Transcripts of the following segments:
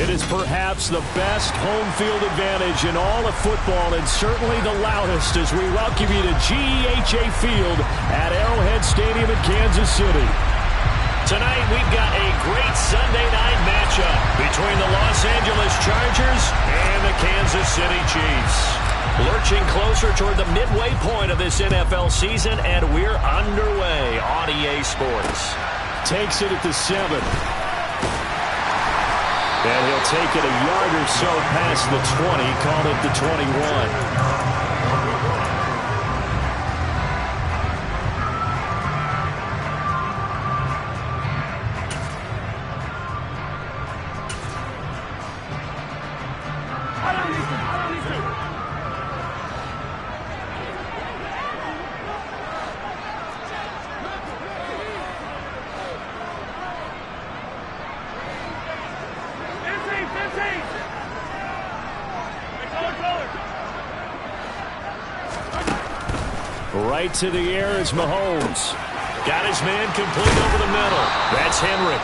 It is perhaps the best home field advantage in all of football, and certainly the loudest, as we welcome you to GEHA Field at Arrowhead Stadium in Kansas City. Tonight we've got a great Sunday night matchup between the Los Angeles Chargers and the Kansas City Chiefs. Lurching closer toward the midway point of this NFL season, and we're underway on EA Sports. Takes it at the 7. And he'll take it a yard or so past the 20, call it the 21. Right to the air is Mahomes. Got his man complete over the middle. That's Henry.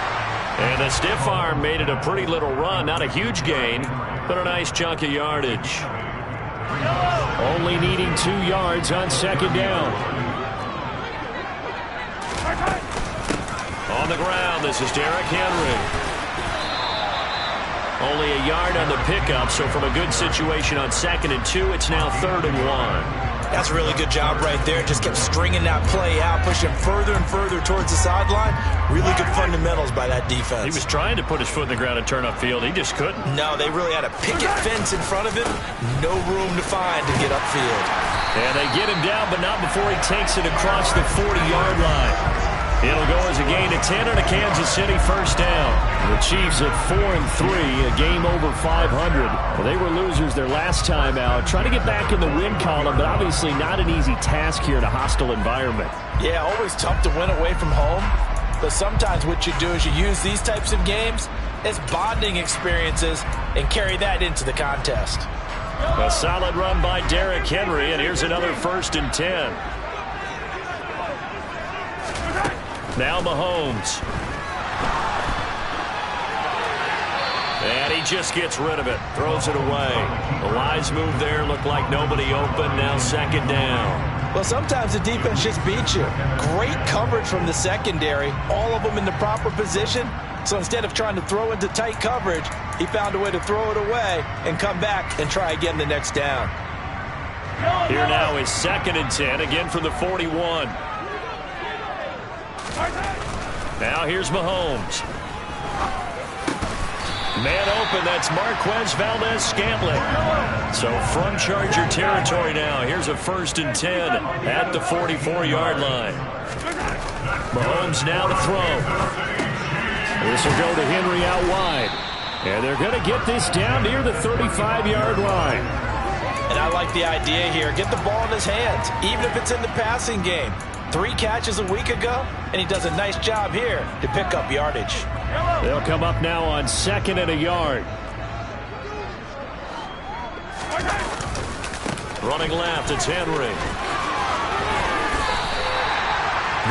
And the stiff arm made it a pretty little run. Not a huge gain, but a nice chunk of yardage. Only needing 2 yards on second down. On the ground, this is Derrick Henry. Only a yard on the pickup, so from a good situation on 2nd and 2, it's now 3rd and 1. That's a really good job right there. Just kept stringing that play out, pushing further and further towards the sideline. Really good fundamentals by that defense. He was trying to put his foot in the ground and turn upfield. He just couldn't. No, they really had a picket fence in front of him. No room to find to get upfield. And they get him down, but not before he takes it across the 40-yard line. It'll go as a gain of 10 and a Kansas City first down. The Chiefs at 4-3, a game over 500. Well, they were losers their last time out. Trying to get back in the win column, but obviously not an easy task here in a hostile environment. Yeah, always tough to win away from home. But sometimes what you do is you use these types of games as bonding experiences and carry that into the contest. A solid run by Derrick Henry, and here's another 1st and 10. Now Mahomes. And he just gets rid of it. Throws it away. The wise move there. Looked like nobody open. Now 2nd down. Well, sometimes the defense just beats you. Great coverage from the secondary. All of them in the proper position. So instead of trying to throw into tight coverage, he found a way to throw it away and come back and try again the next down. Here now is 2nd and 10. Again from the 41. Now here's Mahomes. Man open, that's Marquez Valdes-Scantling. So from Charger territory now, here's a 1st and 10 at the 44-yard line. Mahomes now to throw. This will go to Henry out wide. And they're going to get this down near the 35-yard line. And I like the idea here. Get the ball in his hands, even if it's in the passing game. 3 catches a week ago, and he does a nice job here to pick up yardage. They'll come up now on 2nd and a yard. Running left, it's Henry.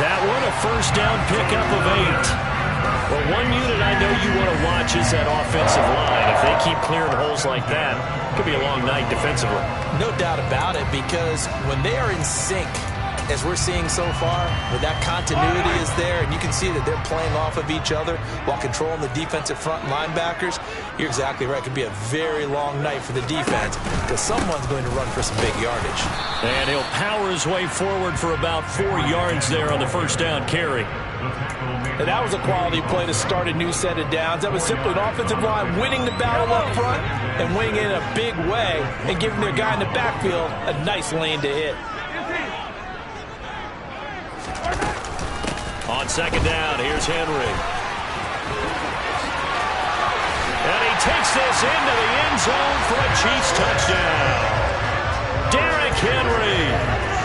That one a 1st down pickup of 8. Well, one unit I know you want to watch is that offensive line. If they keep clearing holes like that, it could be a long night defensively. No doubt about it, because when they are in sync, as we're seeing so far, where that continuity is there, and you can see that they're playing off of each other while controlling the defensive front linebackers, you're exactly right. It could be a very long night for the defense because someone's going to run for some big yardage. And he'll power his way forward for about 4 yards there on the 1st down carry. And that was a quality play to start a new set of downs. That was simply an offensive line winning the battle up front and winning it in a big way and giving their guy in the backfield a nice lane to hit. On 2nd down, here's Henry. And he takes this into the end zone for a Chiefs touchdown. Derrick Henry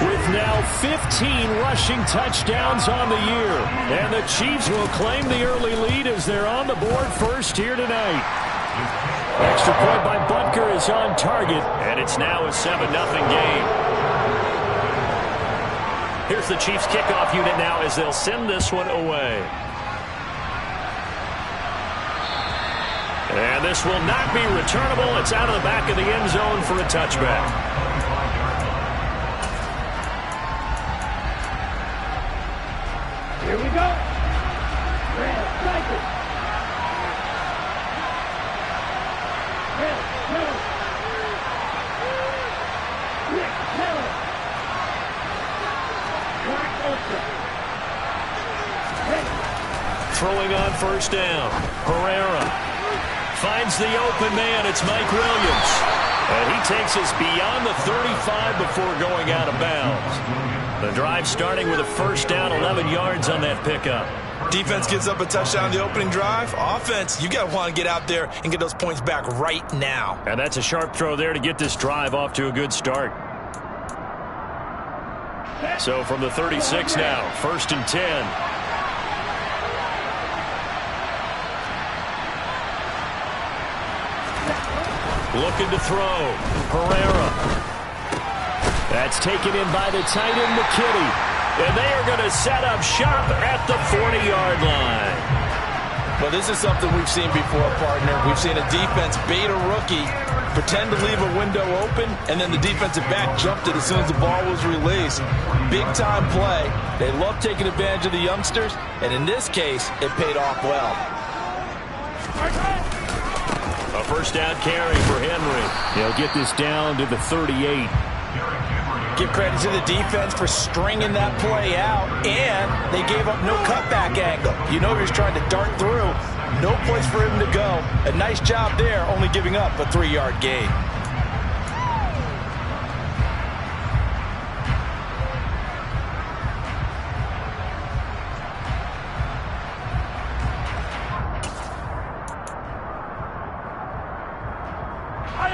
with now 15 rushing touchdowns on the year. And the Chiefs will claim the early lead as they're on the board first here tonight. Extra point by Butker is on target, and it's now a 7-0 game. Here's the Chiefs kickoff unit now as they'll send this one away. And And this will not be returnable. It's out of the back of the end zone for a touchback. Here we go. Red, strike it. Red, Miller. Nick, Miller. Mark Olsen. Throwing on first down. Herrera finds the open man. It's Mike Williams. And he takes us beyond the 35 before going out of bounds. The drive starting with a first down, 11 yards on that pickup. Defense gives up a touchdown on the opening drive. Offense, you got to want to get out there and get those points back right now. And that's a sharp throw there to get this drive off to a good start. So from the 36 now, 1st and 10. Looking to throw. Herrera. That's taken in by the tight end, McKinney. And they are going to set up shop at the 40-yard line. Well, this is something we've seen before, partner. We've seen a defense bait a rookie, pretend to leave a window open, and then the defensive back jumped it as soon as the ball was released. Big-time play. They love taking advantage of the youngsters, and in this case, it paid off well. A first down carry for Henry. He'll get this down to the 38. Give credit to the defense for stringing that play out, and they gave up no cutback angle. You know he was trying to dart through. No place for him to go. A nice job there, only giving up a 3-yard gain.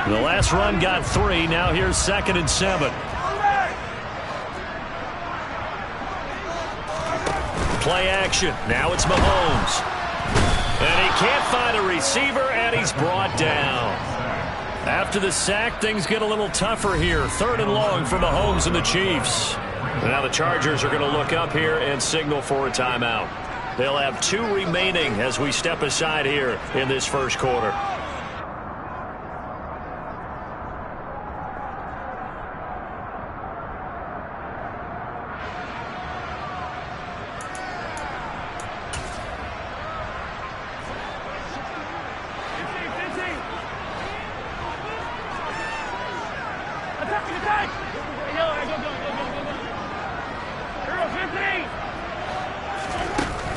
The last run got 3. Now here's 2nd and 7. Play action. Now it's Mahomes. And he can't find a receiver, and he's brought down. After the sack, things get a little tougher here. 3rd and long for Mahomes and the Chiefs. Now the Chargers are going to look up here and signal for a timeout. They'll have 2 remaining as we step aside here in this first quarter.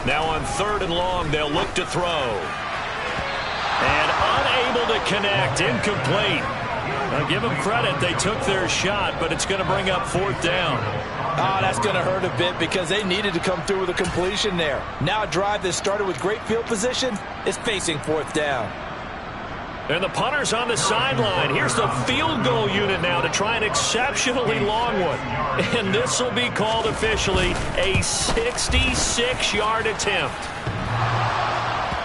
Now on 3rd and long, they'll look to throw. And unable to connect, incomplete. Now give them credit, they took their shot, but it's going to bring up 4th down. Oh, that's going to hurt a bit because they needed to come through with a completion there. Now a drive that started with great field position is facing 4th down. And the punter's on the sideline. Here's the field goal unit now to try an exceptionally long one. And this will be called officially a 66-yard attempt.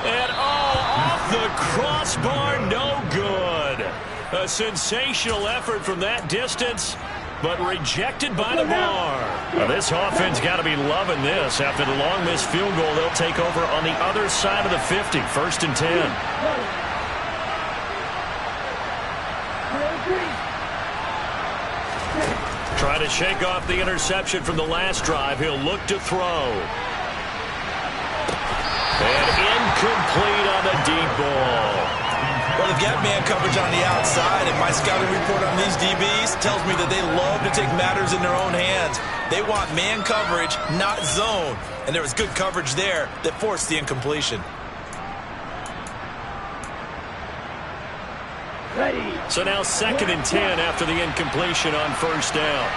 And off the crossbar, no good. A sensational effort from that distance, but rejected by the bar. Now, this offense got to be loving this. After the long missed field goal, they'll take over on the other side of the 50, 1st and 10. Trying to shake off the interception from the last drive. He'll look to throw. And incomplete on the deep ball. Well, they've got man coverage on the outside, and my scouting report on these DBs tells me that they love to take matters in their own hands. They want man coverage, not zone. And there was good coverage there that forced the incompletion. So now 2nd and 10 after the incompletion on 1st down.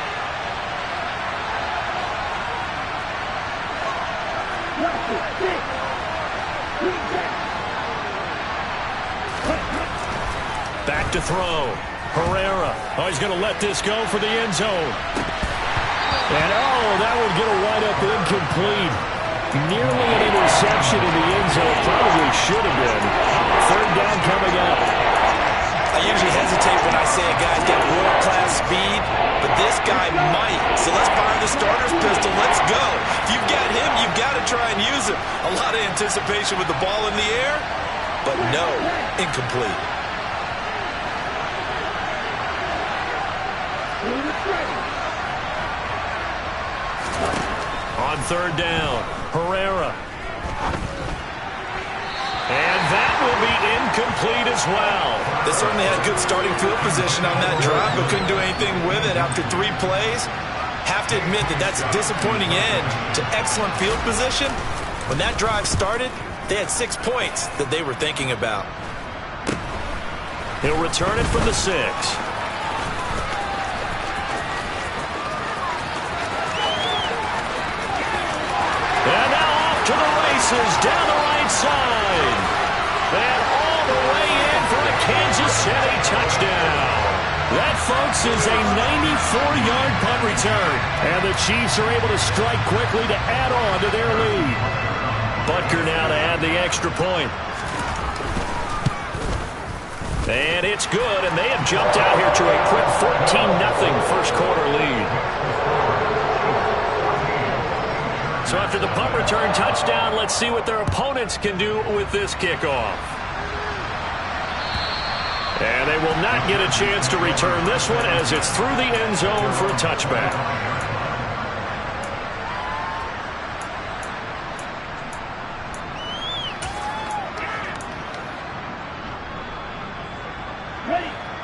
Back to throw. Herrera. Oh, he's going to let this go for the end zone. And that would get a wide-up incomplete. Nearly an interception in the end zone. Probably should have been. 3rd down coming up. I usually hesitate when I say a guy's got world-class speed, but this guy might. So let's fire the starter's pistol. Let's go. If you've got him, you've got to try and use him. A lot of anticipation with the ball in the air. but no, incomplete. On third down, Herrera. And that will be incomplete as well. They certainly had good starting field position on that drive, but couldn't do anything with it after 3 plays. Have to admit that that's a disappointing end to excellent field position. When that drive started, they had 6 points that they were thinking about. He'll return it from the 6. And now off to the races down the right side. And all the way in for a Kansas City touchdown. That, folks, is a 94-yard punt return. And the Chiefs are able to strike quickly to add on to their lead. Butker now to add the extra point. And it's good, and they have jumped out here to a quick 14-0 first quarter lead. So after the punt return touchdown, let's see what their opponents can do with this kickoff. And they will not get a chance to return this one as it's through the end zone for a touchback.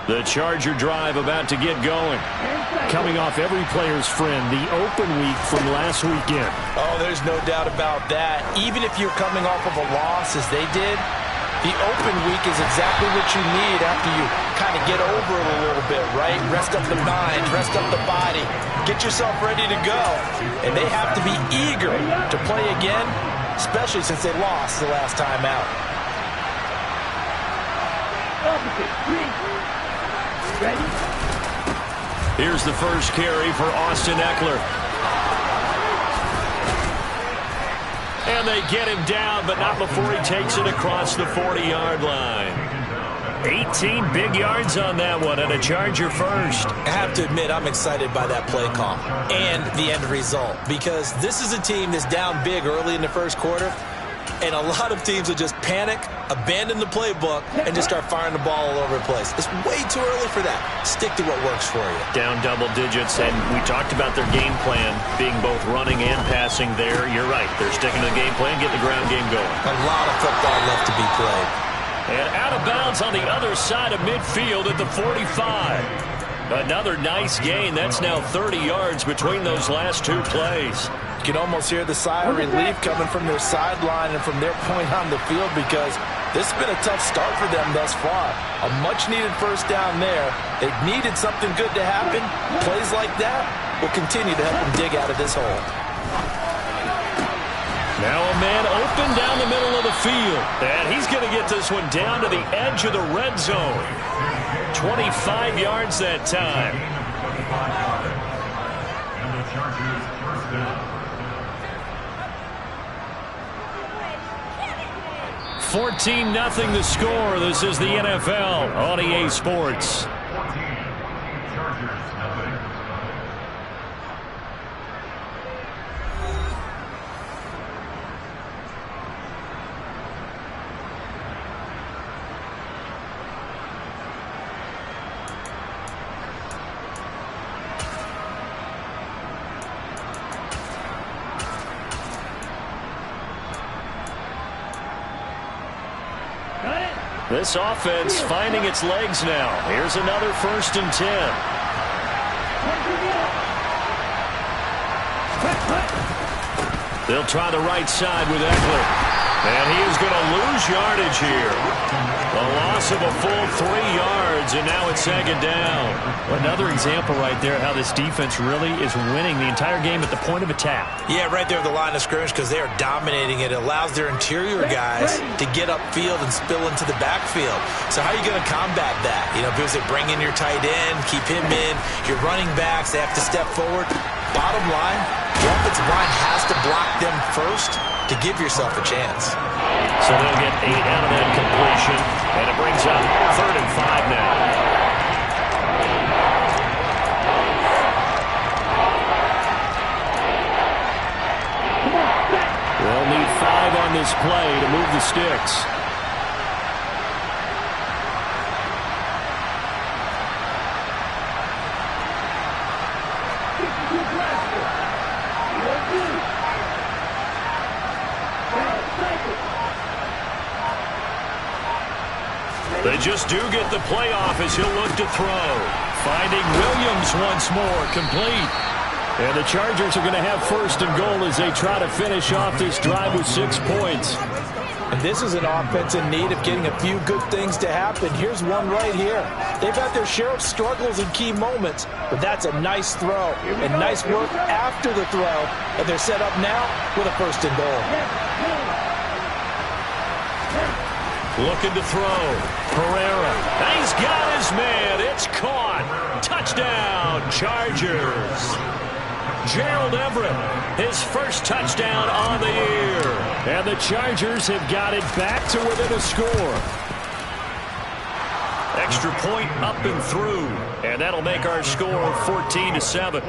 The Charger drive about to get going. Coming off every player's friend, the open week from last weekend. Oh, there's no doubt about that. Even if you're coming off of a loss as they did, the open week is exactly what you need after you kind of get over it a little bit, right? Rest up the mind, rest up the body, get yourself ready to go. And they have to be eager to play again, especially since they lost the last time out. Here's the first carry for Austin Eckler. And they get him down, but not before he takes it across the 40-yard line. 18 big yards on that one, and a Charger first. I have to admit, I'm excited by that play call and the end result, because this is a team that's down big early in the first quarter, and a lot of teams will just panic, abandon the playbook, and just start firing the ball all over the place. It's way too early for that. Stick to what works for you. Down double digits, and we talked about their game plan being both running and passing there. You're right. They're sticking to the game plan, getting the ground game going. A lot of football left to be played. And out of bounds on the other side of midfield at the 45. Another nice gain. That's now 30 yards between those last 2 plays. You can almost hear the sigh of relief coming from their sideline and from their point on the field, because this has been a tough start for them thus far. A much-needed first down there. They needed something good to happen. Plays like that will continue to help them dig out of this hole. Now a man open down the middle of the field. And he's going to get this one down to the edge of the red zone. 25 yards that time. 14-0 the score. This is the NFL on EA Sports. This offense finding its legs now. Here's another 1st and 10. They'll try the right side with Eckler. And he is going to lose yardage here. A loss of a full 3 yards, and now it's 2nd down. Another example right there how this defense really is winning the entire game at the point of attack. Yeah, right there at the line of scrimmage, because they are dominating it. It allows their interior guys to get upfield and spill into the backfield. So how are you going to combat that? You know, because they bring in your tight end, keep him in. Your running backs, they have to step forward. Bottom line, the offensive line has to block them first to give yourself a chance. So they'll get 8 out of that completion, and it brings up 3rd and 5 now. They'll need 5 on this play to move the sticks. They just do get the playoff as he'll look to throw. Finding Williams once more, complete. And the Chargers are going to have first and goal as they try to finish off this drive with 6 points. And this is an offense in need of getting a few good things to happen. Here's one right here. They've had their share of struggles in key moments, but that's a nice throw and nice work after the throw. And they're set up now with a first and goal. Looking to throw. Pereira. And he's got his man. It's caught. Touchdown, Chargers. Gerald Everett, his first touchdown on the year. And the Chargers have got it back to within a score. Extra point up and through. And that'll make our score 14-7.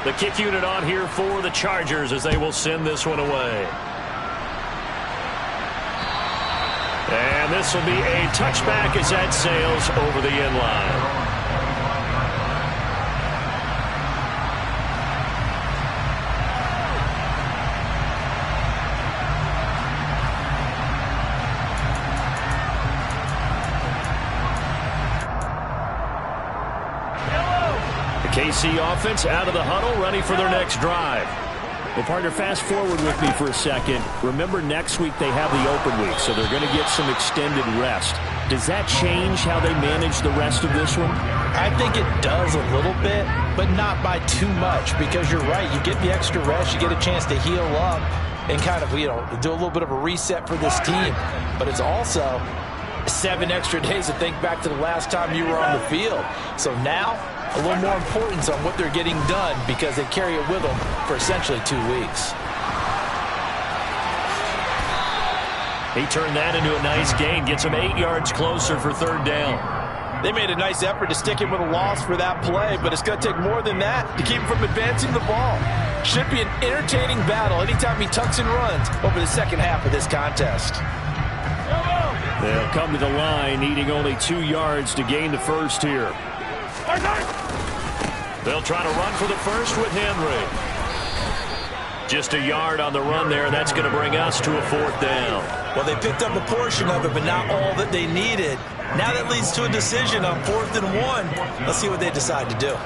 The kick unit on here for the Chargers as they will send this one away. And this will be a touchback as that sails over the end line. The KC offense out of the huddle, ready for their next drive. Well, partner, fast forward with me for a second. Remember, next week they have the open week, so they're going to get some extended rest. Does that change how they manage the rest of this one? I think it does a little bit, but not by too much, because you're right. You get the extra rest, you get a chance to heal up and kind of, do a little bit of a reset for this team. But it's also 7 extra days to think back to the last time you were on the field. So now, a little more importance on what they're getting done because they carry it with them for essentially 2 weeks. He turned that into a nice gain, gets him 8 yards closer for third down. They made a nice effort to stick him with a loss for that play, but it's going to take more than that to keep him from advancing the ball. Should be an entertaining battle anytime he tucks and runs over the second half of this contest. They'll come to the line, needing only 2 yards to gain the first here. They'll try to run for the first with Henry. Just a yard on the run there. That's going to bring us to a fourth down. Well, they picked up a portion of it, but not all that they needed. Now that leads to a decision on 4th and 1. Let's see what they decide to do.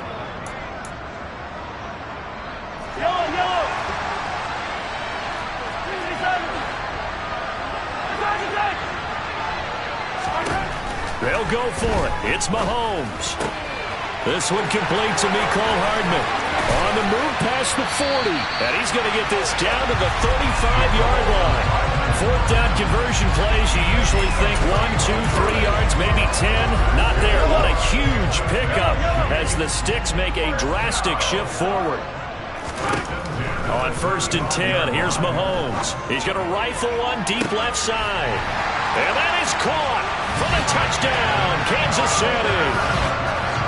They'll go for it. It's Mahomes. This one complete to Mecole Hardman. On the move past the 40. And he's going to get this down to the 35-yard line. 4th down conversion plays, you usually think 1, 2, 3 yards, maybe 10. Not there. What a huge pickup as the Sticks make a drastic shift forward. On 1st and 10, here's Mahomes. He's going to rifle one deep left side. And that is caught for the touchdown, Kansas City.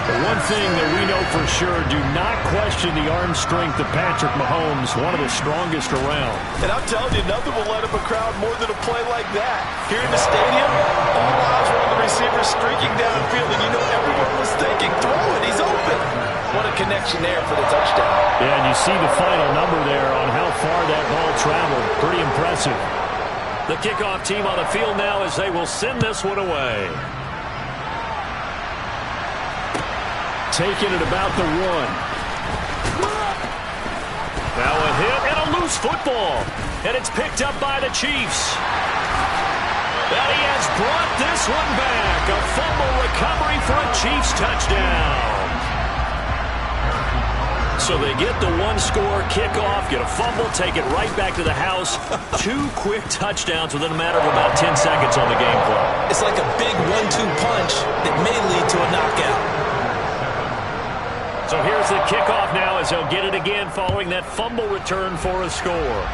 The one thing that we know for sure, do not question the arm strength of Patrick Mahomes, one of the strongest around. And I'm telling you, nothing will let up a crowd more than a play like that. Here in the stadium, all eyes were on the receiver streaking downfield, and you know everyone was thinking, throw it, he's open. What a connection there for the touchdown. Yeah, and you see the final number there on how far that ball traveled. Pretty impressive. The kickoff team on the field now as they will send this one away. Taking it about the 1. Now a hit and a loose football. And it's picked up by the Chiefs. And he has brought this one back. A fumble recovery for a Chiefs touchdown. So they get the 1-score kickoff, get a fumble, take it right back to the house. 2 quick touchdowns within a matter of about 10 seconds on the game clock. It's like a big 1-2 punch that may lead to a knockout. So here's the kickoff now as they'll get it again following that fumble return for a score.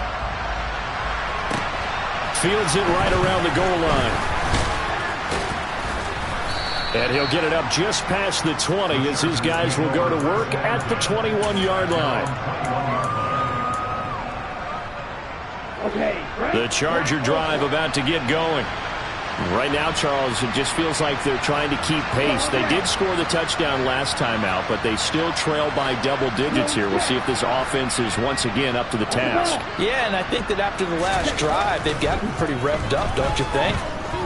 Fields it right around the goal line. And he'll get it up just past the 20 as his guys will go to work at the 21-yard line. Okay, The Charger drive about to get going. Right now, Charles, it just feels like they're trying to keep pace. They did score the touchdown last time out, but they still trail by double digits here. We'll see if this offense is once again up to the task. Yeah, and I think that after the last drive, they've gotten pretty revved up, don't you think?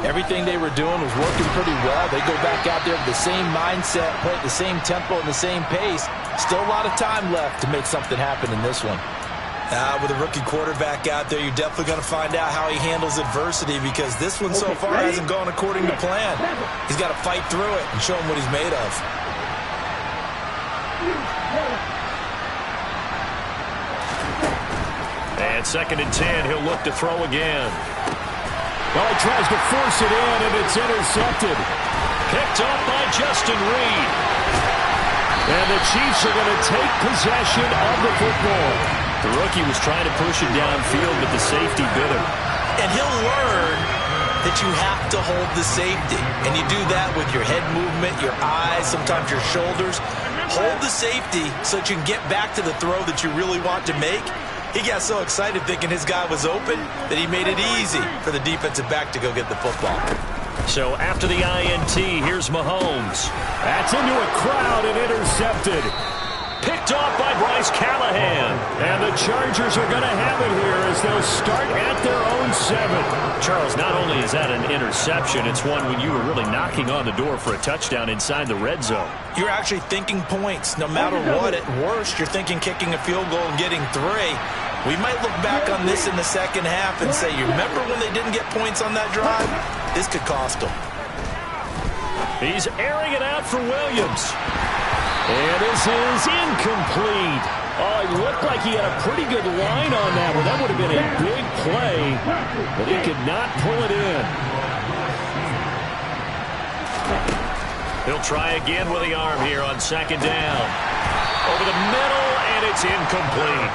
Everything they were doing was working pretty well. They go back out there with the same mindset, play at the same tempo and the same pace. Still a lot of time left to make something happen in this one. With a rookie quarterback out there, you're definitely going to find out how he handles adversity, because this one so far hasn't gone according to plan. He's got to fight through it and show him what he's made of. And 2nd and 10, he'll look to throw again. Well, he tries to force it in, and it's intercepted. Picked up by Justin Reed. And the Chiefs are going to take possession of the football. The rookie was trying to push it downfield, but the safety bit him. And he'll learn that you have to hold the safety. And you do that with your head movement, your eyes, sometimes your shoulders. Hold the safety so that you can get back to the throw that you really want to make. He got so excited thinking his guy was open that he made it easy for the defensive back to go get the football. So after the INT, here's Mahomes. That's into a crowd and intercepted. Picked off by Bryce Callahan. And the Chargers are going to have it here as they'll start at their own 7. Charles, not only is that an interception, it's one when you were really knocking on the door for a touchdown inside the red zone. You're actually thinking points. No matter what, at worst, you're thinking kicking a field goal and getting 3. We might look back on this in the second half and say, you remember when they didn't get points on that drive? This could cost them. He's airing it out for Williams. And this is incomplete. Oh, it looked like he had a pretty good line on that one. That would have been a big play, but he could not pull it in. He'll try again with the arm here on 2nd down. Over the middle, and it's incomplete.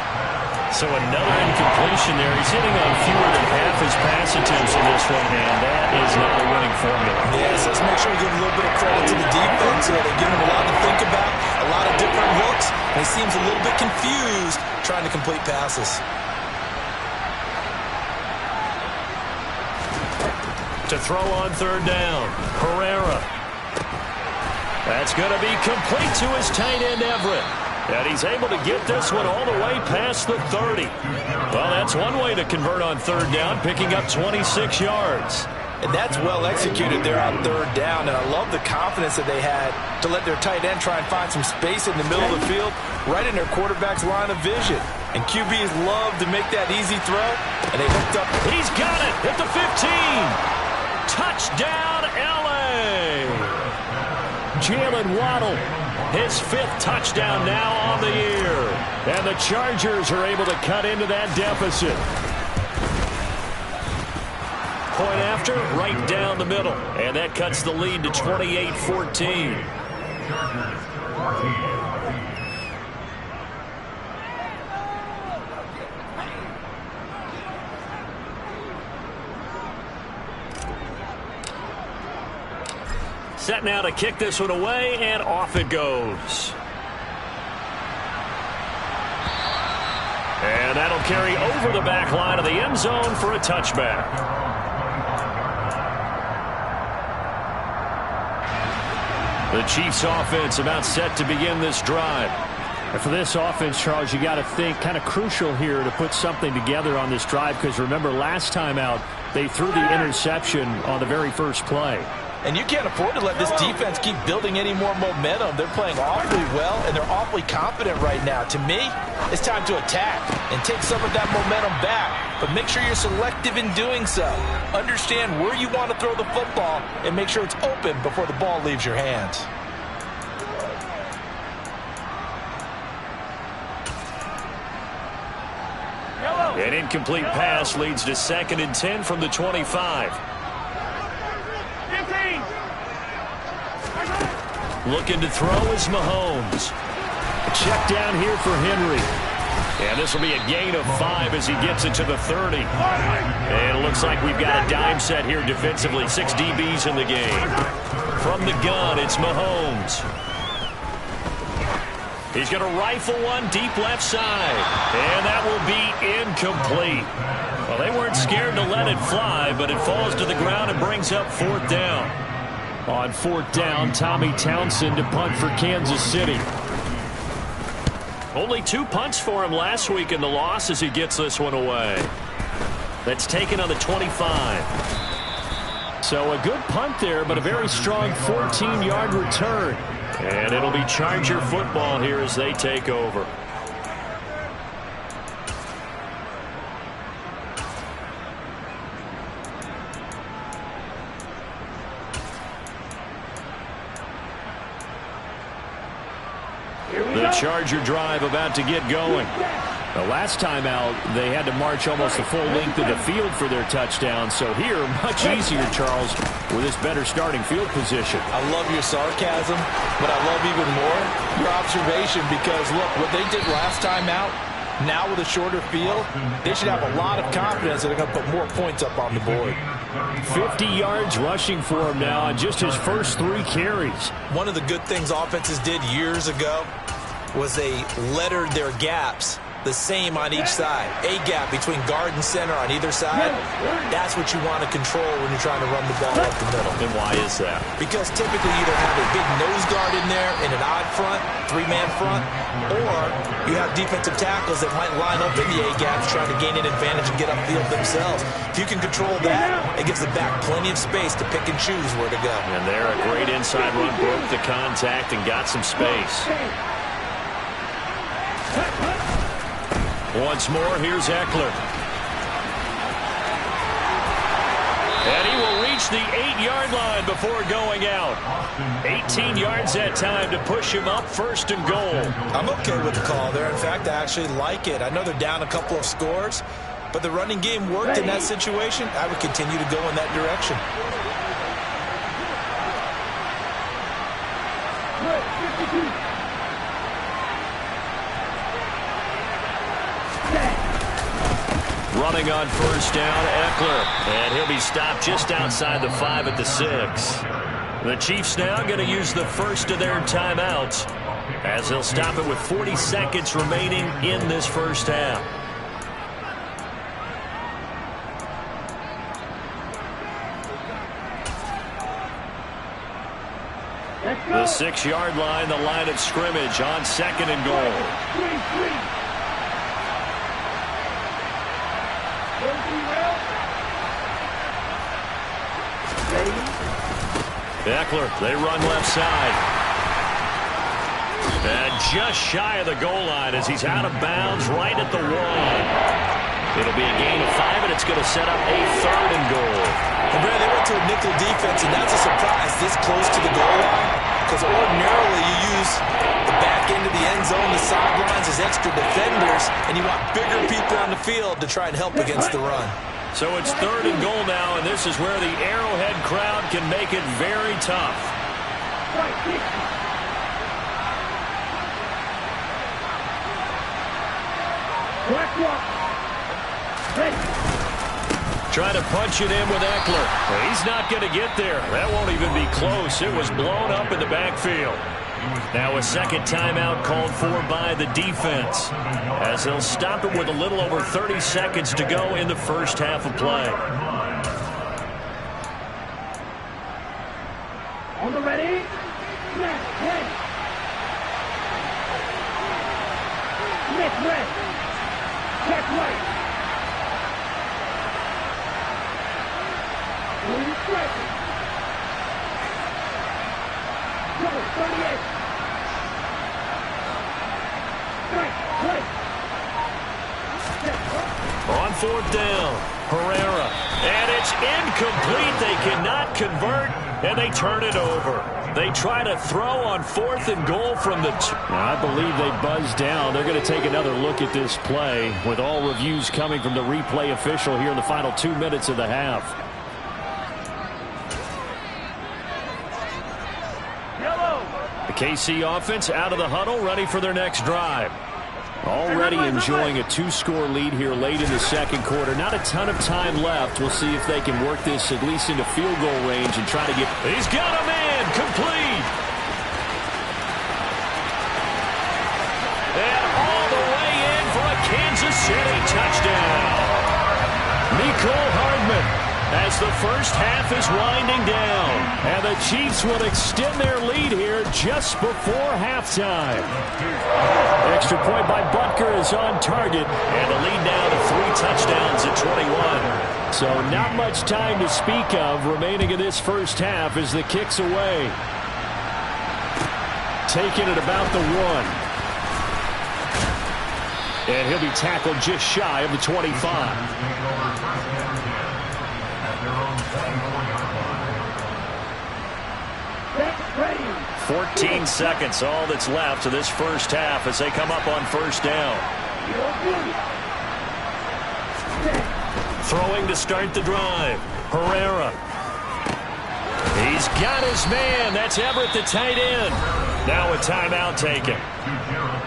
So another incompletion there. He's hitting on fewer than half his pass attempts in this one, and that is not a winning formula. Yes, let's make sure we give a little bit of credit to the defense. They're giving him a lot to think about, a lot of different looks, and he seems a little bit confused trying to complete passes. To throw on 3rd down, Herrera. That's going to be complete to his tight end, Everett. And he's able to get this one all the way past the 30. Well, that's one way to convert on 3rd down, picking up 26 yards. And that's well executed there on 3rd down. And I love the confidence that they had to let their tight end try and find some space in the middle of the field, right in their quarterback's line of vision. And QBs love to make that easy throw, and they hooked up. He's got it at the 15. Touchdown, L.A. Jalen Waddle, his 5th touchdown now on the year. And the Chargers are able to cut into that deficit. Point after, right down the middle. And that cuts the lead to 28-14. Set now to kick this one away, and off it goes. And that'll carry over the back line of the end zone for a touchback. The Chiefs offense about set to begin this drive. And for this offense, Charles, you got to think kind of crucial here to put something together on this drive, because remember last time out they threw the interception on the very first play. And you can't afford to let this defense keep building any more momentum. They're playing awfully well, and they're awfully confident right now. To me, it's time to attack and take some of that momentum back. But make sure you're selective in doing so. Understand where you want to throw the football and make sure it's open before the ball leaves your hands. An incomplete pass leads to 2nd and 10 from the 25. 15. Looking to throw is Mahomes. Check down here for Henry. And this will be a gain of 5 as he gets it to the 30. And it looks like we've got a dime set here defensively. 6 DBs in the game. From the gun, it's Mahomes. He's going to rifle one deep left side. And that will be incomplete. Well, they weren't scared to let it fly, but it falls to the ground and brings up 4th down. On 4th down, Tommy Townsend to punt for Kansas City. Only 2 punts for him last week in the loss as he gets this one away. That's taken on the 25. So a good punt there, but a very strong 14-yard return. And it'll be Charger football here as they take over. The Charger drive about to get going. The last time out, they had to march almost the full length of the field for their touchdown. So here, much easier, Charles, with this better starting field position. I love your sarcasm, but I love even more your observation because, look, what they did last time out, now with a shorter field, they should have a lot of confidence that they're going to put more points up on the board. 50 yards rushing for him now on just his first 3 carries. One of the good things offenses did years ago was they lettered their gaps the same on each side. A gap between guard and center on either side. That's what you want to control when you're trying to run the ball up the middle. And why is that? Because typically you either have a big nose guard in there in an odd front, 3-man front, or you have defensive tackles that might line up in the A gaps trying to gain an advantage and get upfield themselves. If you can control that, it gives the back plenty of space to pick and choose where to go. And there, a great inside run, broke the contact and got some space. Once more, here's Eckler. And he will reach the 8-yard line before going out. 18 yards that time to push him up 1st and goal. I'm okay with the call there. In fact, I actually like it. I know they're down a couple of scores, but the running game worked in that situation. I would continue to go in that direction. Running on 1st down, Eckler. And he'll be stopped just outside the 5 at the 6. The Chiefs now going to use the first of their timeouts as they'll stop it with 40 seconds remaining in this first half. The 6-yard line, the line of scrimmage on 2nd and goal. Eckler, they run left side. And just shy of the goal line as he's out of bounds right at the 1. It'll be a gain of 5, and it's going to set up a 3rd and goal. And Brad, they went to a nickel defense, and that's a surprise this close to the goal line. Because ordinarily you use the back end of the end zone, the sidelines as extra defenders, and you want bigger people on the field to try and help against the run. So it's 3rd and goal now, and this is where the Arrowhead crowd can make it very tough. Trying to punch it in with Eckler. He's not going to get there. That won't even be close. It was blown up in the backfield. Now a 2nd timeout called for by the defense as they'll stop it with a little over 30 seconds to go in the first half of play. On the ready, snap, head. Smith red. Check right. Williams strike. Go, 38. On 4th down, Herrera. And it's incomplete. They cannot convert, and they turn it over. They try to throw on 4th and goal from the... I believe they buzzed down. They're going to take another look at this play with all reviews coming from the replay official here in the final 2 minutes of the half. The KC offense out of the huddle, ready for their next drive. Already enjoying a 2-score lead here late in the 2nd quarter. Not a ton of time left. We'll see if they can work this at least into field goal range and try to get... He's got a man! Complete! And all the way in for a Kansas City touchdown. Mecole Hardman, as the first half is winding down. And the Chiefs will extend their lead here just before halftime. Extra point by Butker is on target. And the lead now to 3 touchdowns at 21. So not much time to speak of remaining in this first half as the kick's away. Taking it about the 1. And he'll be tackled just shy of the 25. 14 seconds, all that's left of this first half as they come up on first down. Throwing to start the drive. Herrera. He's got his man. That's Everett, the tight end. Now a timeout taken.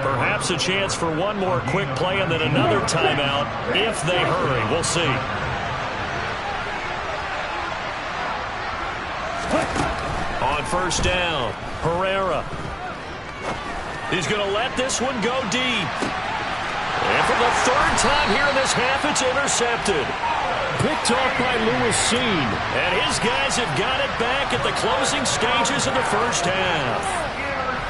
Perhaps a chance for one more quick play and then another timeout if they hurry. We'll see. On first down, Herrera. He's going to let this one go deep. And for the third time here in this half, it's intercepted. Picked off by Lewis Cine. And his guys have got it back at the closing stages of the first half.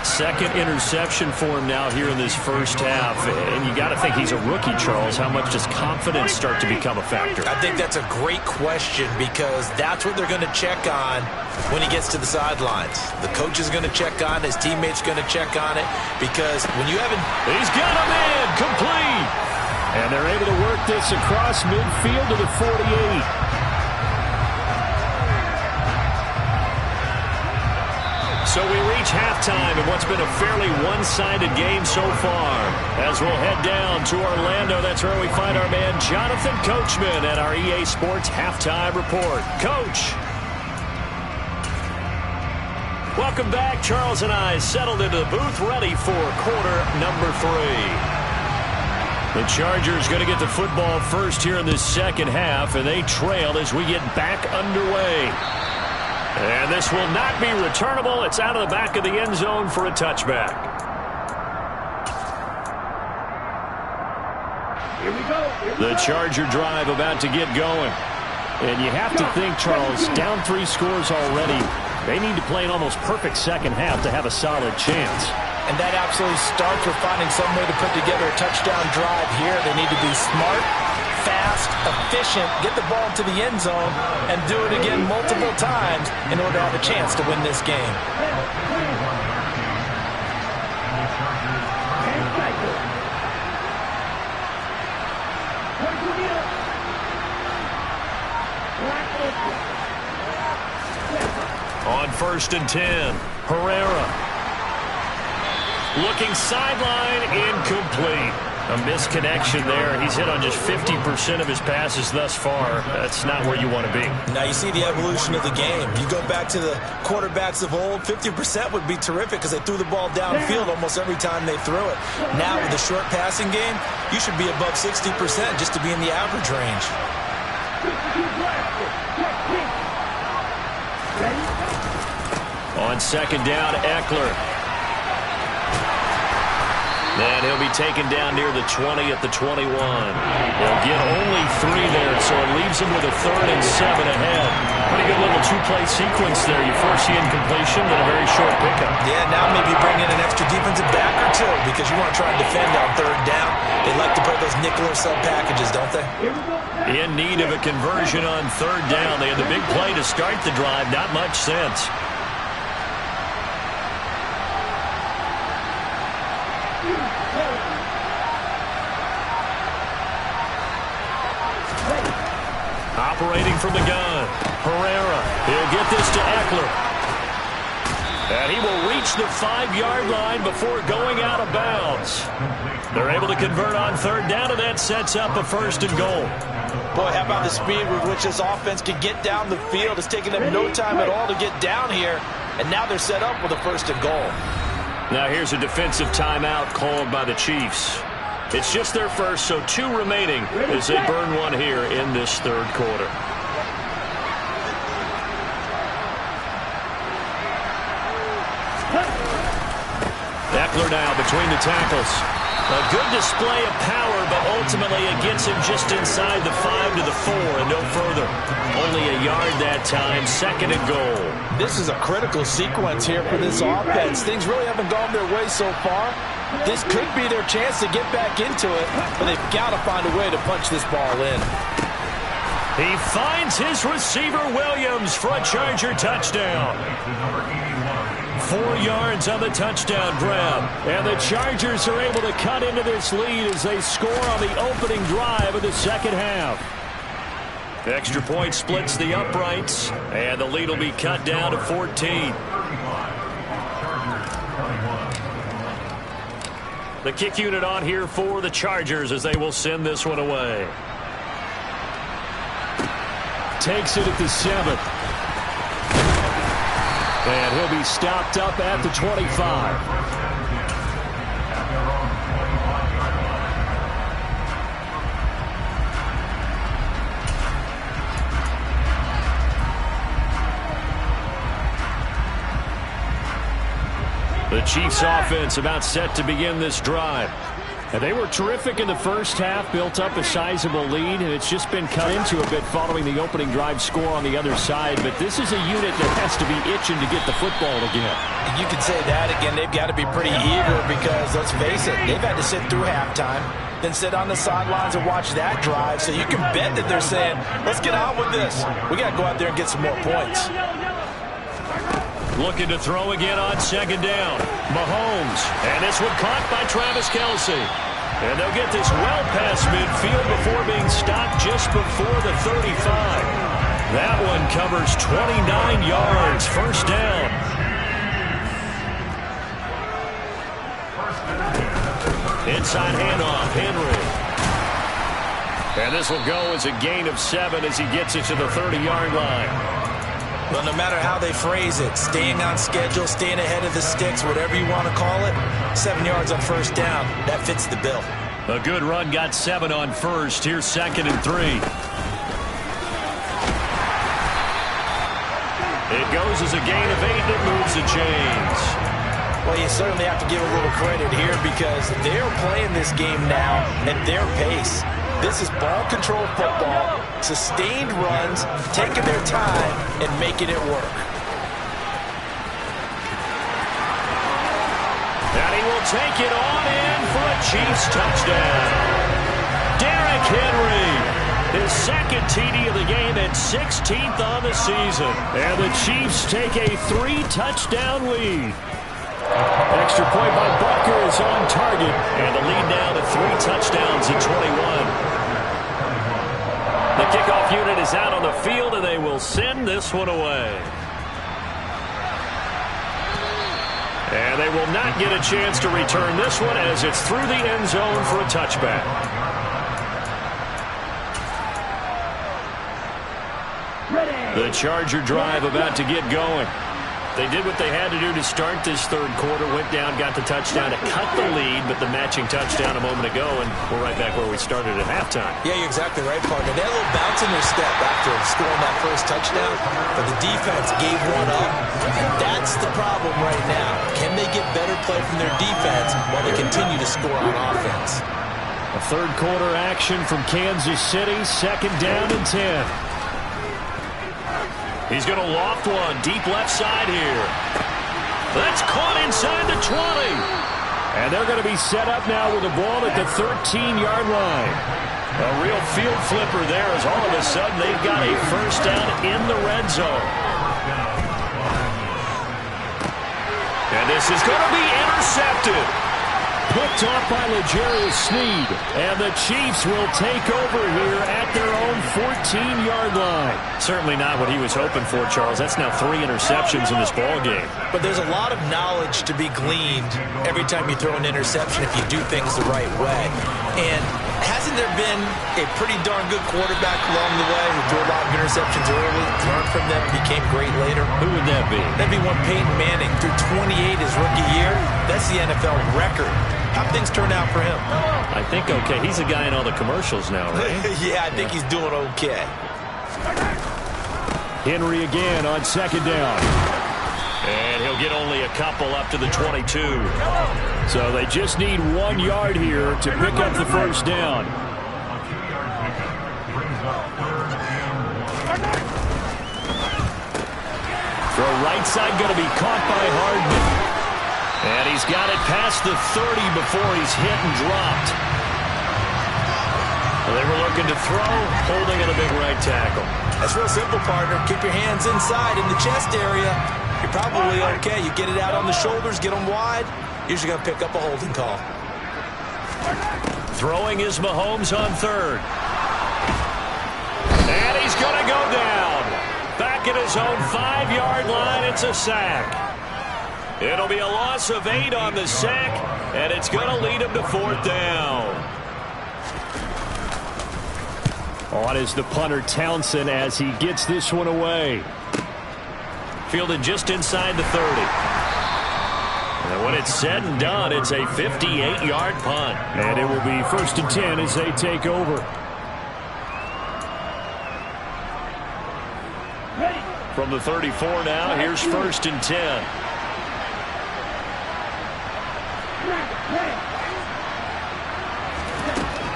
Second interception for him now here in this first half. And you got to think he's a rookie, Charles. How much does confidence start to become a factor? I think that's a great question because that's what they're going to check on when he gets to the sidelines. The coach is going to check on it. His teammates going to check on it because when you haven't... He's got a man complete. And they're able to work this across midfield to the 48. So we reach halftime in what's been a fairly one-sided game so far. As we'll head down to Orlando, that's where we find our man Jonathan Coachman at our EA Sports Halftime Report. Coach. Welcome back. Charles and I settled into the booth ready for quarter number 3. The Chargers going to get the football first here in this second half, and they trail as we get back underway. And this will not be returnable. It's out of the back of the end zone for a touchback. Here we go. The Charger drive about to get going. And you have to think, Charles, down 3 scores already. They need to play an almost perfect second half to have a solid chance. And that absolutely starts with finding some way to put together a touchdown drive here. They need to be smart, fast, efficient, get the ball to the end zone, and do it again multiple times in order to have a chance to win this game. On first and 10, Herrera. Looking sideline, incomplete. A misconnection there. He's hit on just 50% of his passes thus far. That's not where you want to be. Now you see the evolution of the game. You go back to the quarterbacks of old, 50% would be terrific because they threw the ball downfield almost every time they threw it. Now with the short passing game, you should be above 60% just to be in the average range. On second down, Eckler. And he'll be taken down near the 20 at the 21. They'll get only 3 there, so it leaves them with a 3rd and 7 ahead. Pretty good little 2-play sequence there. You force the incompletion, then a very short pickup. Yeah, now maybe bring in an extra defensive back or 2 because you want to try and defend on 3rd down. They like to play those nickel or sub packages, don't they? In need of a conversion on 3rd down. They had the big play to start the drive. Not much sense. Operating from the gun, Herrera. He'll get this to Eckler. And he will reach the 5-yard line before going out of bounds. They're able to convert on 3rd down, and that sets up a 1st and goal. Boy, how about the speed with which this offense can get down the field? It's taken them no time at all to get down here, and now they're set up with a 1st and goal. Now here's a defensive timeout called by the Chiefs. It's just their first, so 2 remaining as they burn one here in this 3rd quarter. Eckler now between the tackles. A good display of power, but ultimately it gets him just inside the 5 to the 4 and no further. Only a yard that time, 2nd and goal. This is a critical sequence here for this offense. Things really haven't gone their way so far. This could be their chance to get back into it, but they've got to find a way to punch this ball in. He finds his receiver, Williams, for a Charger touchdown. 4 yards on the touchdown grab. And the Chargers are able to cut into this lead as they score on the opening drive of the second half. The extra point splits the uprights, and the lead will be cut down to 14. The kick unit on here for the Chargers as they will send this one away. Takes it at the 7. And he'll be stopped up at the 25. The Chiefs offense about set to begin this drive. And they were terrific in the first half, built up a sizable lead, and it's just been cut into a bit following the opening drive score on the other side. But this is a unit that has to be itching to get the football again. You could say that again. They've got to be pretty eager because, let's face it, they've had to sit through halftime, then sit on the sidelines and watch that drive. So you can bet that they're saying, let's get on with this. We got to go out there and get some more points. Looking to throw again on 2nd down. Mahomes. And this one caught by Travis Kelce. And they'll get this well past midfield before being stopped just before the 35. That one covers 29 yards. 1st down. Inside handoff. Henry. And this will go as a gain of 7 as he gets it to the 30-yard line. Well, no matter how they phrase it, staying on schedule, staying ahead of the sticks, whatever you want to call it, 7 yards on 1st down, that fits the bill. A good run got 7 on 1st. Here's 2nd and 3. It goes as a gain of 8, and it moves the chains. Well, you certainly have to give a little credit here because they're playing this game now at their pace. This is ball control football, sustained runs, taking their time and making it work. And he will take it on in for a Chiefs touchdown. Derrick Henry, his 2nd TD of the game and 16th on the season. And the Chiefs take a 3-touchdown lead. Extra point by Butker is on target, and the lead now to 3 touchdowns at 21. The kickoff unit is out on the field, and they will send this one away. And they will not get a chance to return this one as it's through the end zone for a touchback. The Charger drive about to get going. They did what they had to do to start this 3rd quarter, went down, got the touchdown to cut the lead, but the matching touchdown a moment ago, and we're right back where we started at halftime. Yeah, you're exactly right, partner. They had a little bounce in their step after scoring that first touchdown, but the defense gave one up, and that's the problem right now. Can they get better play from their defense while they continue to score on offense? A 3rd quarter action from Kansas City, 2nd down and 10. He's going to loft one deep left side here. That's caught inside the 20. And they're going to be set up now with the ball at the 13-yard line. A real field flipper there as all of a sudden they've got a 1st down in the red zone. And this is going to be intercepted. Picked off by L'Jarius Sneed. And the Chiefs will take over here at their own 14-yard line. Certainly not what he was hoping for, Charles. That's now 3 interceptions in this ball game. But there's a lot of knowledge to be gleaned every time you throw an interception if you do things the right way. And hasn't there been a pretty darn good quarterback along the way who threw a lot of interceptions early, learned from them, became great later? Who would that be? That'd be one Peyton Manning. Threw 28 his rookie year. That's the NFL record. How'd things turn out for him? I think okay. He's a guy in all the commercials now, right? Yeah, I think he's doing okay. Henry again on 2nd down. And he'll get only a couple up to the 22. So they just need 1 yard here to pick up the first down. Throw right side going to be caught by Hardman. And he's got it past the 30 before he's hit and dropped. Well, they were looking to throw, holding at a big right tackle. That's real simple, partner. Keep your hands inside in the chest area. You're probably okay. You get it out on the shoulders, get them wide. Usually going to pick up a holding call. Throwing is Mahomes on third. And he's going to go down. Back at his own 5-yard line, it's a sack. It'll be a loss of 8 on the sack, and it's going to lead him to 4th down. On is the punter Townsend as he gets this one away. Fielded just inside the 30. And when it's said and done, it's a 58-yard punt. And it will be 1st and 10 as they take over. From the 34 now, here's 1st and 10.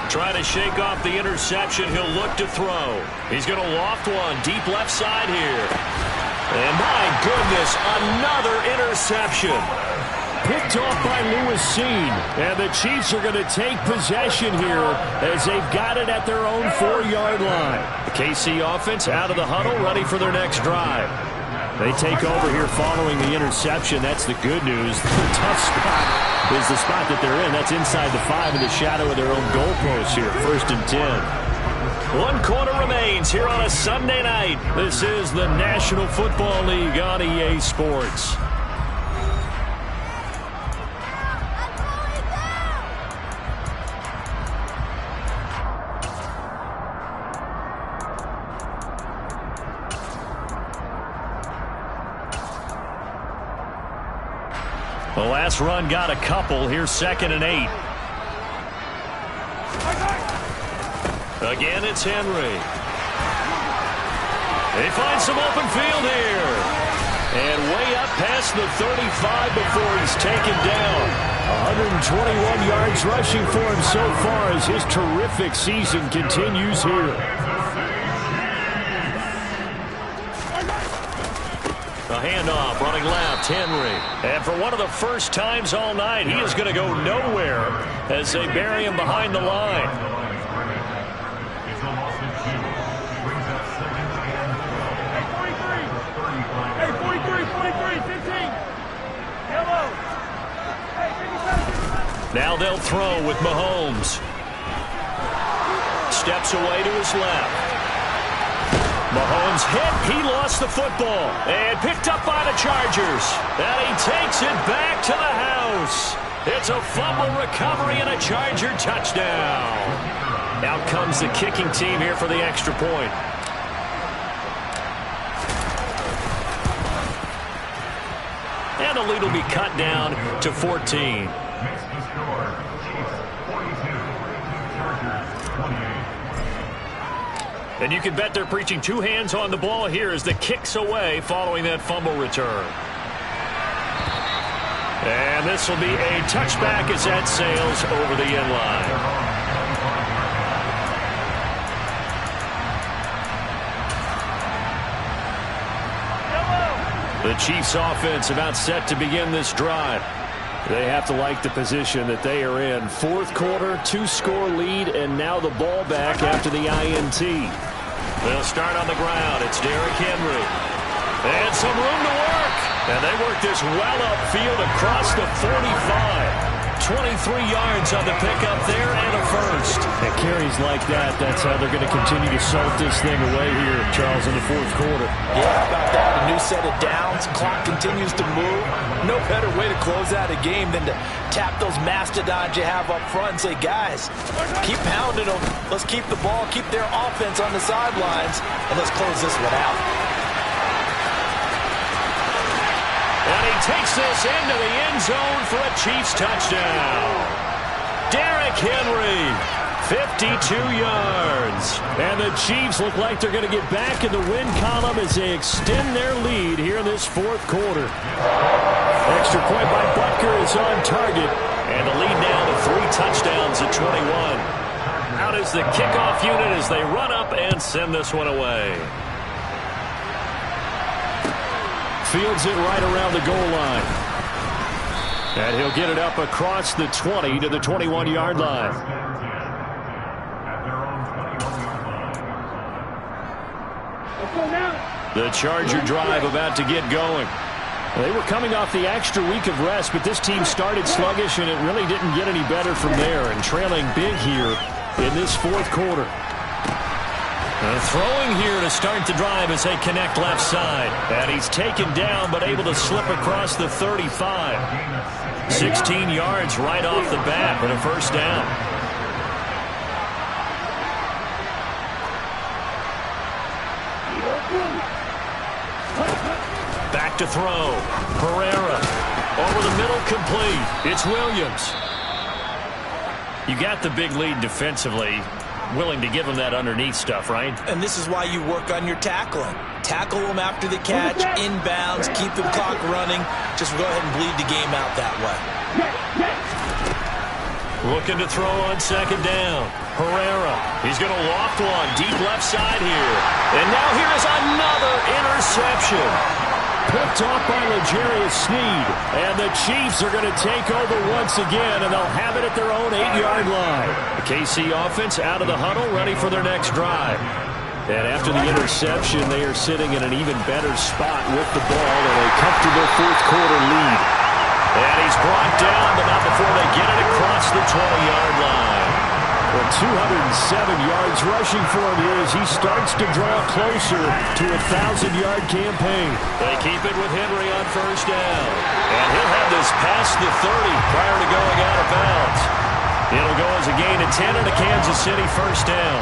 Trying to shake off the interception. He'll look to throw. He's going to loft one deep left side here. And my goodness, another interception. Picked off by Lewis Cine. And the Chiefs are going to take possession here as they've got it at their own 4-yard line. The KC offense out of the huddle, ready for their next drive. They take over here following the interception. That's the good news. The tough spot is the spot that they're in. That's inside the 5 in the shadow of their own goalpost here. 1st and 10. 1 quarter remains here on a Sunday night. This is the National Football League on EA Sports. The last run got a couple. Here's 2nd and 8. Again, it's Henry. They find some open field here. And way up past the 35 before he's taken down. 121 yards rushing for him so far as his terrific season continues here. A handoff, running left, Henry. And for one of the first times all night, he is going to go nowhere as they bury him behind the line. Hey, 43, 15. Hello. Now they'll throw with Mahomes. Steps away to his left. Mahomes hit. He lost the football. And picked up by the Chargers. And he takes it back to the house. It's a fumble recovery and a Charger touchdown. Out comes the kicking team here for the extra point. And the lead will be cut down to 14. And you can bet they're preaching 2 hands on the ball here as the kick's away following that fumble return. And this will be a touchback as that sails over the end line. The Chiefs offense about set to begin this drive. They have to like the position that they are in. 4th quarter, 2-score lead, and now the ball back after the INT. They'll start on the ground. It's Derrick Henry. And some room to work. And they work this well upfield across the 45. 23 yards on the pickup there and a first. And carries like that, that's how they're going to continue to salt this thing away here, Charles, in the 4th quarter. Yeah, how about that? A new set of downs. Clock continues to move. No better way to close out a game than to tap those mastodons you have up front and say, guys, keep pounding them. Let's keep the ball, keep their offense on the sidelines, and let's close this one out. And he takes this into the end zone for a Chiefs touchdown. Derrick Henry, 52 yards. And the Chiefs look like they're going to get back in the win column as they extend their lead here in this 4th quarter. extra point by Butker is on target. And the lead now to 3 touchdowns at 21. Out is the kickoff unit as they run up and send this one away. Fields it right around the goal line. And he'll get it up across the 20 to the 21-yard line. The Charger drive about to get going. They were coming off the extra week of rest, but this team started sluggish, and it really didn't get any better from there, and trailing big here in this fourth quarter. Throwing here to start the drive as they connect left side. And he's taken down, but able to slip across the 35. 16 yards right off the bat and a first down. Back to throw. Herrera over the middle, complete. It's Williams. You got the big lead defensively. Willing to give him that underneath stuff, right? And this is why you work on your tackling. Tackle them after the catch, inbounds, keep the clock running. Just go ahead and bleed the game out that way. Looking to throw on second down. Herrera. He's going to loft one deep left side here. And now here is another interception. Picked off by L'Jarius Sneed. And the Chiefs are going to take over once again, and they'll have it at their own 8-yard line. The KC offense out of the huddle, ready for their next drive. And after the interception, they are sitting in an even better spot with the ball and a comfortable fourth quarter lead. And he's brought down, but not before they get it across the 20-yard line. Well, 207 yards rushing for him here as he starts to draw closer to a 1,000-yard campaign. They keep it with Henry on first down. And he'll have this past the 30 prior to going out of bounds. It'll go as a gain of 10 and a Kansas City first down.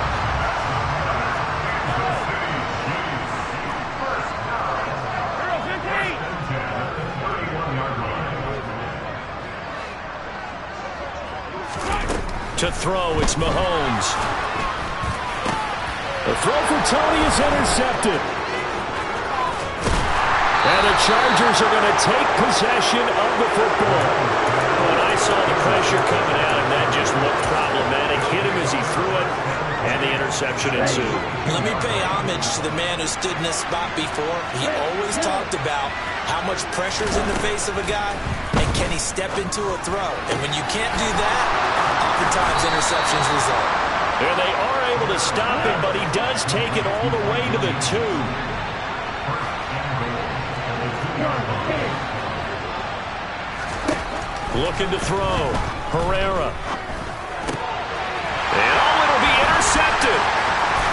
To throw, it's Mahomes. The throw for Tony is intercepted. And the Chargers are going to take possession of the football. When I saw the pressure coming out, and that just looked problematic. Hit him as he threw it, and the interception ensued. Let me pay homage to the man who stood in this spot before. He always talked about how much pressure is in the face of a guy, and can he step into a throw. And when you can't do that, oftentimes interceptions result. And they are able to stop him, but he does take it all the way to the 2. Looking to throw. Herrera. And it'll be intercepted.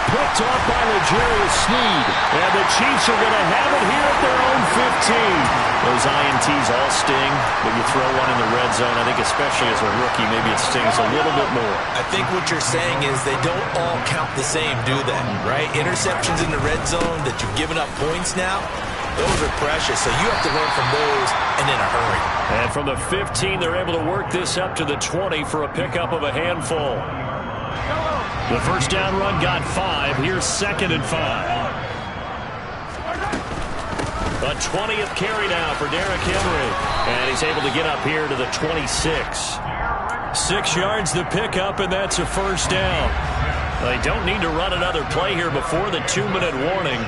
Picked off by L'Jarius Sneed. And the Chiefs are going to have it here at their own 15. Those INTs all sting, but you throw one in the red zone, I think especially as a rookie, maybe it stings a little bit more. I think what you're saying is they don't all count the same, do they? Right? Interceptions in the red zone that you've given up points now, those are precious, so you have to learn from those and in a hurry. And from the 15, they're able to work this up to the 20 for a pickup of a handful. The first down run got 5. Here's 2nd and 5. A 20th carry now for Derrick Henry. And he's able to get up here to the 26. 6 yards the pickup, and that's a first down. They don't need to run another play here before the 2-minute warning.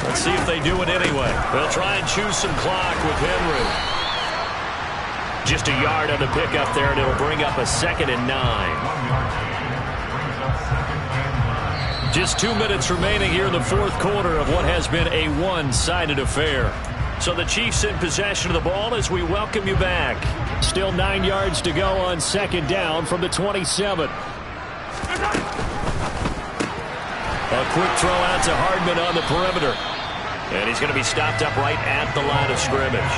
Let's see if they do it anyway. They'll try and choose some clock with Henry. Just a yard on the pickup there, and it'll bring up a 2nd and 9. Just 2 minutes remaining here in the fourth quarter of what has been a one-sided affair. So the Chiefs in possession of the ball as we welcome you back. Still 9 yards to go on second down from the 27. A quick throw out to Hardman on the perimeter. And he's going to be stopped up right at the line of scrimmage.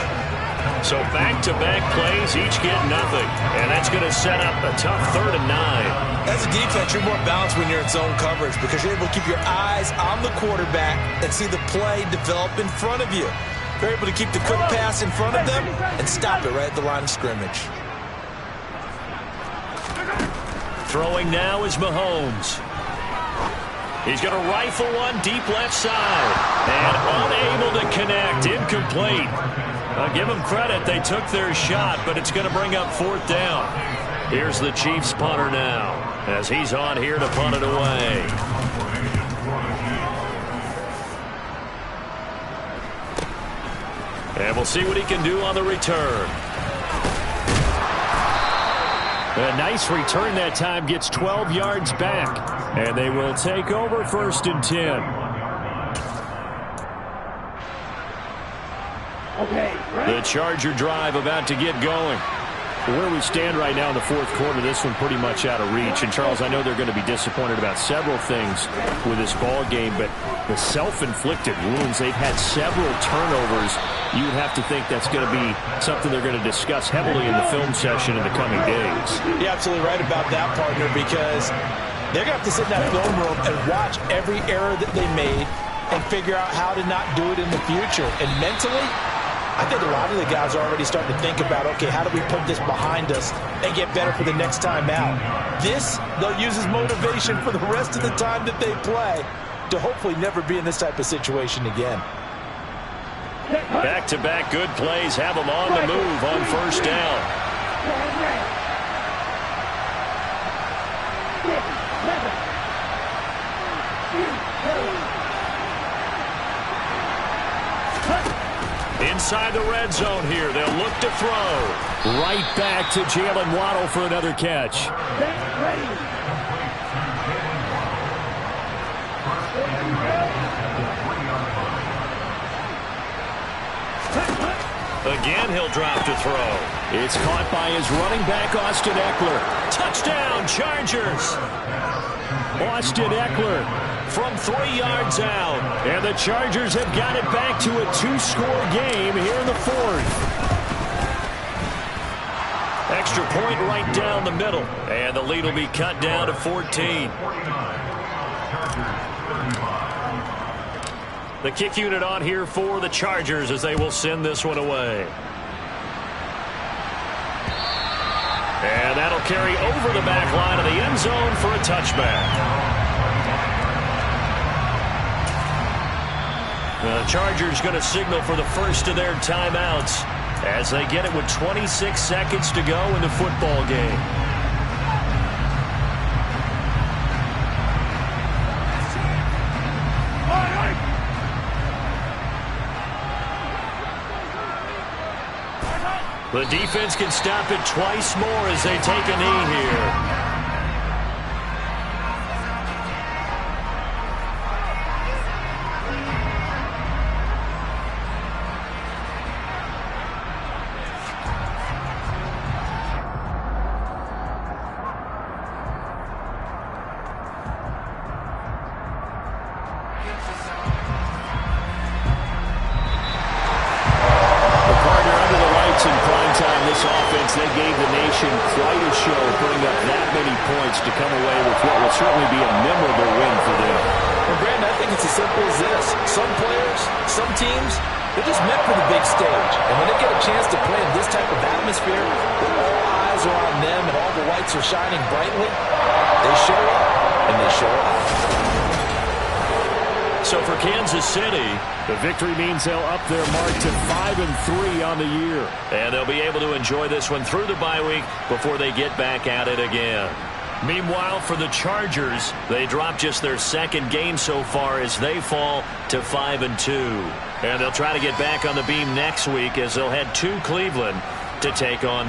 So back-to-back plays, each get nothing. And that's going to set up a tough 3rd and 9. As a defense, you're more balanced when you're in zone coverage because you're able to keep your eyes on the quarterback and see the play develop in front of you. You're able to keep the quick pass in front of them and stop it right at the line of scrimmage. Throwing now is Mahomes. He's going to rifle one deep left side. And unable to connect. Incomplete. I'll give them credit. They took their shot, but it's going to bring up 4th down. Here's the Chiefs punter now as he's on here to punt it away. And we'll see what he can do on the return. A nice return that time, gets 12 yards back. And they will take over 1st and 10. The Charger drive about to get going. Where we stand right now in the 4th quarter, this one pretty much out of reach. And, Charles, I know they're going to be disappointed about several things with this ball game, but the self-inflicted wounds, they've had several turnovers. You would have to think that's going to be something they're going to discuss heavily in the film session in the coming days. You're absolutely right about that, partner, because they're going to have to sit in that film room and watch every error that they made and figure out how to not do it in the future. And mentally, I think a lot of the guys are already starting to think about, okay, how do we put this behind us and get better for the next time out? This, they'll use as motivation for the rest of the time that they play to hopefully never be in this type of situation again. Back-to-back good plays have them on the move on 1st down. Inside the red zone here, they'll look to throw. Right back to Jalen Waddle for another catch. Again, he'll drop to throw. It's caught by his running back, Austin Ekeler. Touchdown, Chargers! Austin Ekeler from 3 yards out. And the Chargers have got it back to a 2-score game here in the 4th. Extra point right down the middle. And the lead will be cut down to 14. The kick unit on here for the Chargers as they will send this one away. And that'll carry over the back line of the end zone for a touchback. The Chargers going to signal for the first of their timeouts as they get it with 26 seconds to go in the football game. The defense can stop it twice more as they take a knee here. They gave the nation quite a show, putting up that many points to come away with what will certainly be a memorable win for them. Well, Brandon, I think it's as simple as this. Some players, some teams, they're just meant for the big stage. And when they get a chance to play in this type of atmosphere, where all eyes are on them and all the lights are shining brightly, they show up and they show out. So for Kansas City, the victory means they'll up their mark to 5-3 on the year. And they'll be able to enjoy this one through the bye week before they get back at it again. Meanwhile, for the Chargers, they drop just their second game so far as they fall to 5-2. And they'll try to get back on the beam next week as they'll head to Cleveland to take on the